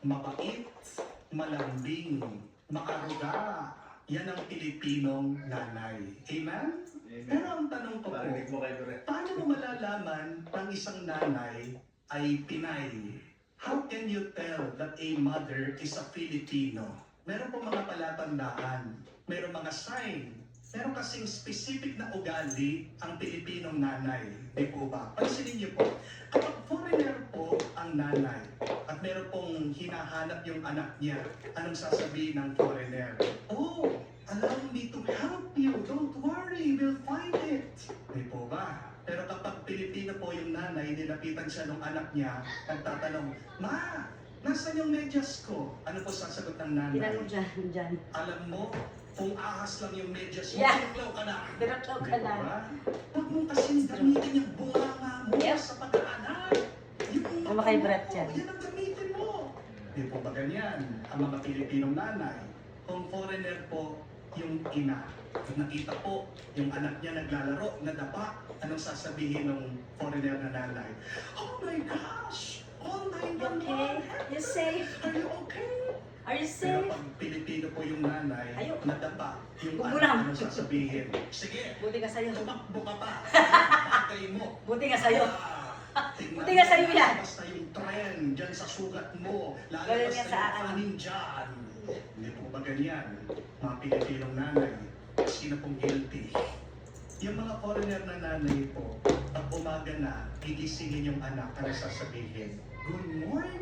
mabait, malambing, maaruga. Yan ang Pilipinong nanay. Amen? Amen. Pero ang tanong ko po, Parinig mo kay Dore. paano mo malalaman ng isang nanay ay Pinay? How can you tell that a mother is a Filipino? Meron po mga palatandaan, meron mga sign, meron kasing specific na ugali ang Pilipinong nanay. Di po ba? Pansinin niyo po, kapag foreigner po ang nanay at meron pong hinahanap yung anak niya, anong sasabihin ng foreigner? Oh, allow me to help you. Don't worry, we'll find it. Di po ba? Pero kapag Pilipino po yung nanay, nilapitan siya ng anak niya, nagtatanong, Ma, nasaan yung medyas ko? Ano po sasagot ng nanay? Tinanong dyan. Alam mo, kung ahas lang yung medyas mo, Yeah. tinutlaw ka na. Tinutlaw ka Di na. ba? Huwag mo kasing gamitin yung bunganga mo Yep. sa pag-aanak. Yung Tama kay Brad yan. Yan ang gamitin mo. Di po ba ganyan? Ang mga Pilipinong nanay, kung foreigner po yung ina, kung nakita po yung anak niya naglalaro, nadapa, anong sasabihin ng foreigner na nanay? Oh my gosh! Oh my You God! okay? You safe? Are you okay? Are you Pero safe? pag Pilipino po yung nanay, Ayun. nadapa yung Kukulang. anak, anong sasabihin? Sige, Buti ka sa'yo. tumakbo ka pa. Bagay mo. Buti ka sa'yo. Tingnan Buti nga mo, sa'yo yan. Basta yung trend dyan sa sugat mo. Ganun Lalabas yan na sa yung akin. kanin dyan. Hindi po ba ganyan? Mga Pilipinong nanay, sino pong guilty? Yung mga foreigner na nanay po, pag umaga na, gigisingin yung anak, ano sasabihin? Good morning!